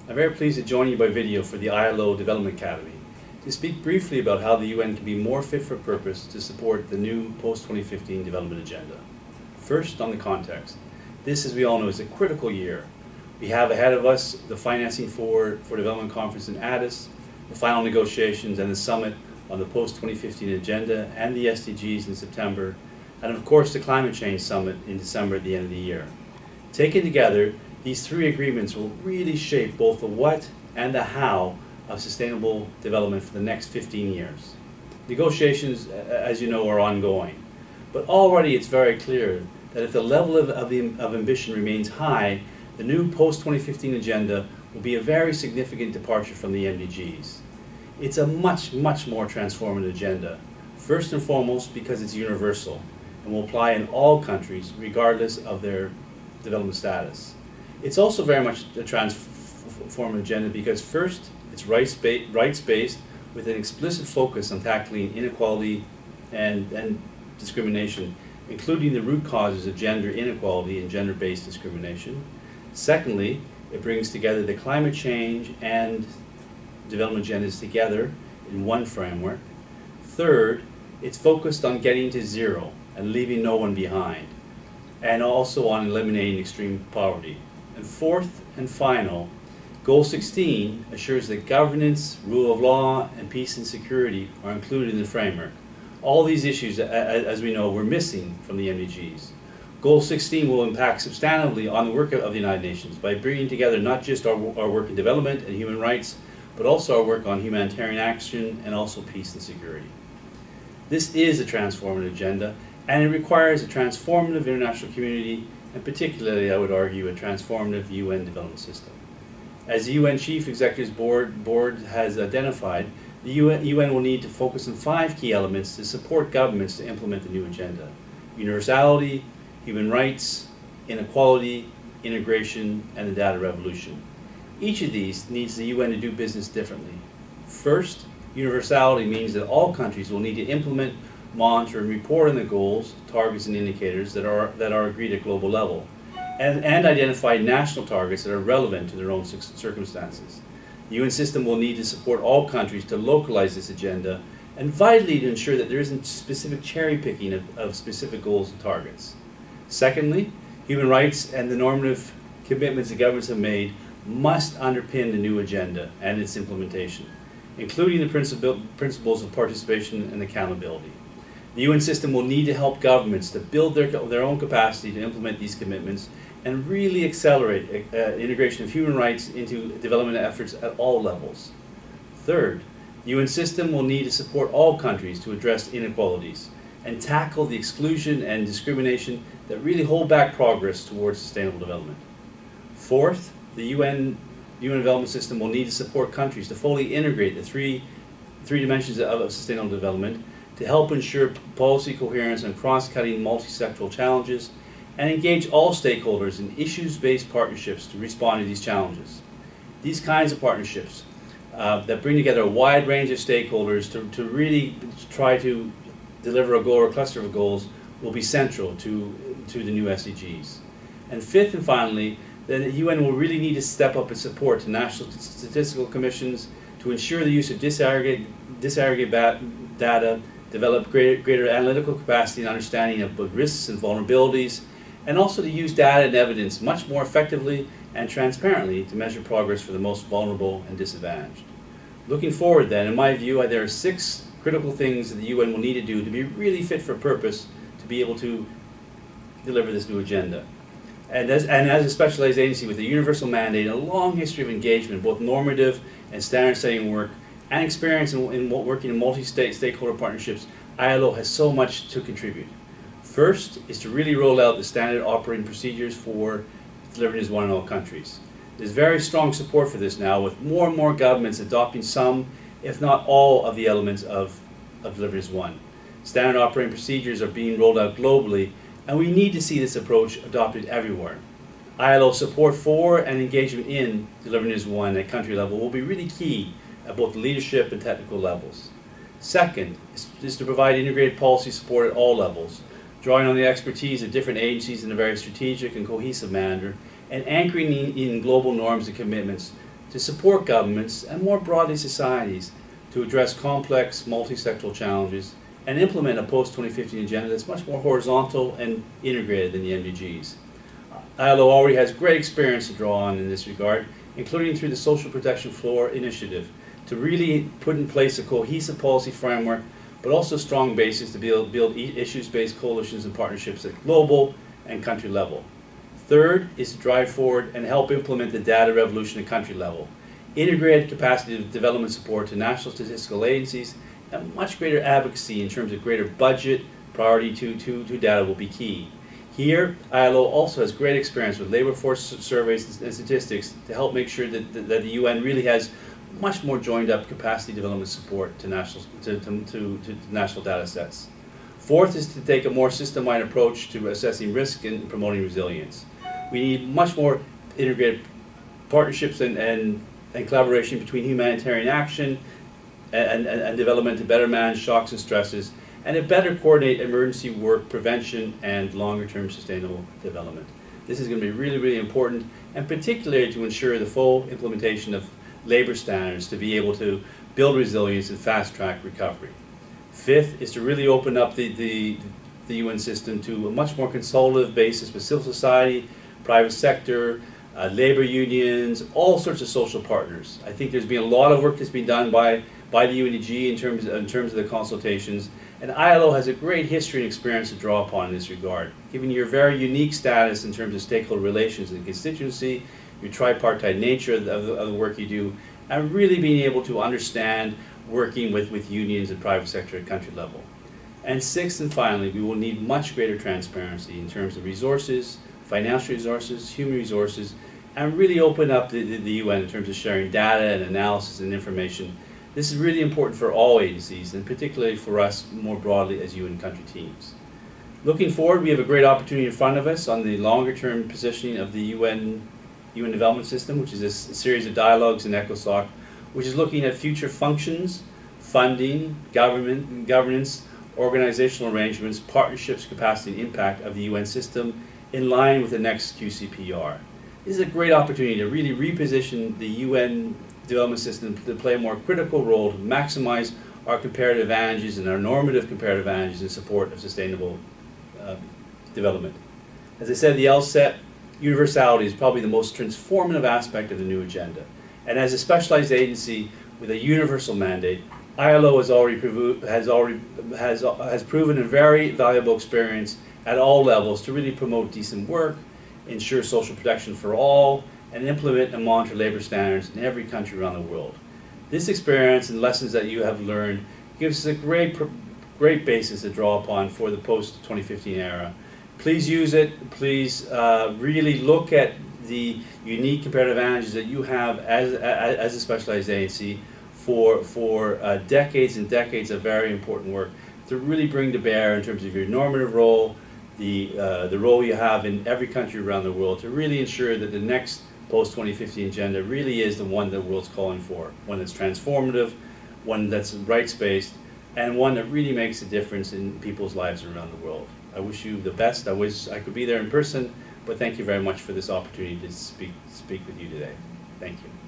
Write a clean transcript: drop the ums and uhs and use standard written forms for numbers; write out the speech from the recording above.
I'm very pleased to join you by video for the ILO Development Academy to speak briefly about how the UN can be more fit for purpose to support the new post-2015 development agenda. First, on the context. This, as we all know, is a critical year. We have ahead of us the Financing for Development Conference in Addis, the final negotiations and the summit on the post-2015 agenda and the SDGs in September, and of course the Climate Change Summit in December at the end of the year. Taken together, these three agreements will really shape both the what and the how of sustainable development for the next 15 years. Negotiations, as you know, are ongoing, but already it's very clear that if the level of ambition remains high, the new post-2015 agenda will be a very significant departure from the MDGs. It's a much more transformative agenda, first and foremost because it's universal and will apply in all countries regardless of their development status. It's also very much a transformative agenda because first, it's rights-based with an explicit focus on tackling inequality and discrimination, including the root causes of gender inequality and gender-based discrimination. Secondly, it brings together the climate change and development agendas together in one framework. Third, it's focused on getting to zero and leaving no one behind, and also on eliminating extreme poverty. And fourth and final, Goal 16 assures that governance, rule of law, and peace and security are included in the framework. All these issues, as we know, were missing from the MDGs. Goal 16 will impact substantively on the work of the United Nations by bringing together not just our work in development and human rights, but also our work on humanitarian action and also peace and security. This is a transformative agenda, and it requires a transformative international community, and particularly, I would argue, a transformative UN development system. As the UN Chief Executives Board has identified, the UN will need to focus on 5 key elements to support governments to implement the new agenda: universality, human rights, inequality, integration, and the data revolution. Each of these needs the UN to do business differently. First, universality means that all countries will need to implement, monitor, and report on the goals, targets, and indicators that are agreed at global level, and identify national targets that are relevant to their own circumstances. The UN system will need to support all countries to localize this agenda, and vitally to ensure that there isn't specific cherry picking of specific goals and targets. Secondly, human rights and the normative commitments that governments have made must underpin the new agenda and its implementation, including the principles of participation and accountability. The UN system will need to help governments to build their own capacity to implement these commitments and really accelerate integration of human rights into development efforts at all levels. Third, the UN system will need to support all countries to address inequalities and tackle the exclusion and discrimination that really hold back progress towards sustainable development. Fourth, the UN development system will need to support countries to fully integrate the three dimensions of sustainable development to help ensure policy coherence and cross-cutting multi-sectoral challenges, and engage all stakeholders in issues-based partnerships to respond to these challenges. These kinds of partnerships that bring together a wide range of stakeholders to really try to deliver a goal or a cluster of goals will be central to the new SDGs. And fifth and finally, the UN will really need to step up its support to national statistical commissions to ensure the use of disaggregate data, develop greater analytical capacity and understanding of both risks and vulnerabilities, and also to use data and evidence much more effectively and transparently to measure progress for the most vulnerable and disadvantaged. Looking forward then, in my view, there are 6 critical things that the UN will need to do to be really fit for purpose to be able to deliver this new agenda. And as a specialized agency with a universal mandate and a long history of engagement, both normative and standard-setting work, and experience in working in multi-stakeholder partnerships, ILO has so much to contribute. First is to really roll out the standard operating procedures for delivering as one in all countries. There's very strong support for this now, with more and more governments adopting some, if not all, of the elements of delivering as one. Standard operating procedures are being rolled out globally, and we need to see this approach adopted everywhere. ILO support for and engagement in delivering as one at country level will be really key at both the leadership and technical levels. Second is to provide integrated policy support at all levels, drawing on the expertise of different agencies in a very strategic and cohesive manner, and anchoring in global norms and commitments to support governments and more broadly societies to address complex multi-sectoral challenges and implement a post-2015 agenda that's much more horizontal and integrated than the MDGs. ILO already has great experience to draw on in this regard, including through the Social Protection Floor initiative, to really put in place a cohesive policy framework, but also a strong basis to build issues-based coalitions and partnerships at global and country level. Third is to drive forward and help implement the data revolution at country level. Integrated capacity development support to national statistical agencies and much greater advocacy in terms of greater budget priority to data will be key. Here, ILO also has great experience with labor force surveys and statistics to help make sure that the UN really has much more joined up capacity development support to national data sets. Fourth is to take a more system-wide approach to assessing risk and promoting resilience. We need much more integrated partnerships and collaboration between humanitarian action and development to better manage shocks and stresses, and to better coordinate emergency work prevention and longer-term sustainable development. This is going to be really, really important, and particularly to ensure the full implementation of labor standards to be able to build resilience and fast-track recovery. Fifth is to really open up the UN system to a much more consultative basis with civil society, private sector, labor unions, all sorts of social partners. I think there's been a lot of work that's been done by the UNDG in terms of the consultations, and ILO has a great history and experience to draw upon in this regard. Given your very unique status in terms of stakeholder relations and constituency, your tripartite nature of the work you do, and really being able to understand working with unions and private sector at country level. And sixth and finally, we will need much greater transparency in terms of resources, financial resources, human resources, and really open up the UN in terms of sharing data and analysis and information. This is really important for all agencies, and particularly for us more broadly as UN country teams. Looking forward, we have a great opportunity in front of us on the longer-term positioning of the UN development system, which is a series of dialogues in ECOSOC, which is looking at future functions, funding, governance, organizational arrangements, partnerships, capacity, and impact of the UN system in line with the next QCPR. This is a great opportunity to really reposition the UN development system to play a more critical role to maximize our comparative advantages and our normative comparative advantages in support of sustainable development. As I said at the outset, universality is probably the most transformative aspect of the new agenda. And as a specialized agency with a universal mandate, ILO has proven a very valuable experience at all levels to really promote decent work, ensure social protection for all, and implement and monitor labor standards in every country around the world. This experience and lessons that you have learned gives us a great basis to draw upon for the post-2015 era. Please use it. Please really look at the unique comparative advantages that you have as a specialized agency for decades and decades of very important work to really bring to bear in terms of your normative role, the role you have in every country around the world to really ensure that the next post-2015 agenda really is the one that the world's calling for, one that's transformative, one that's rights-based, and one that really makes a difference in people's lives around the world. I wish you the best. I wish I could be there in person, but thank you very much for this opportunity to speak with you today. Thank you.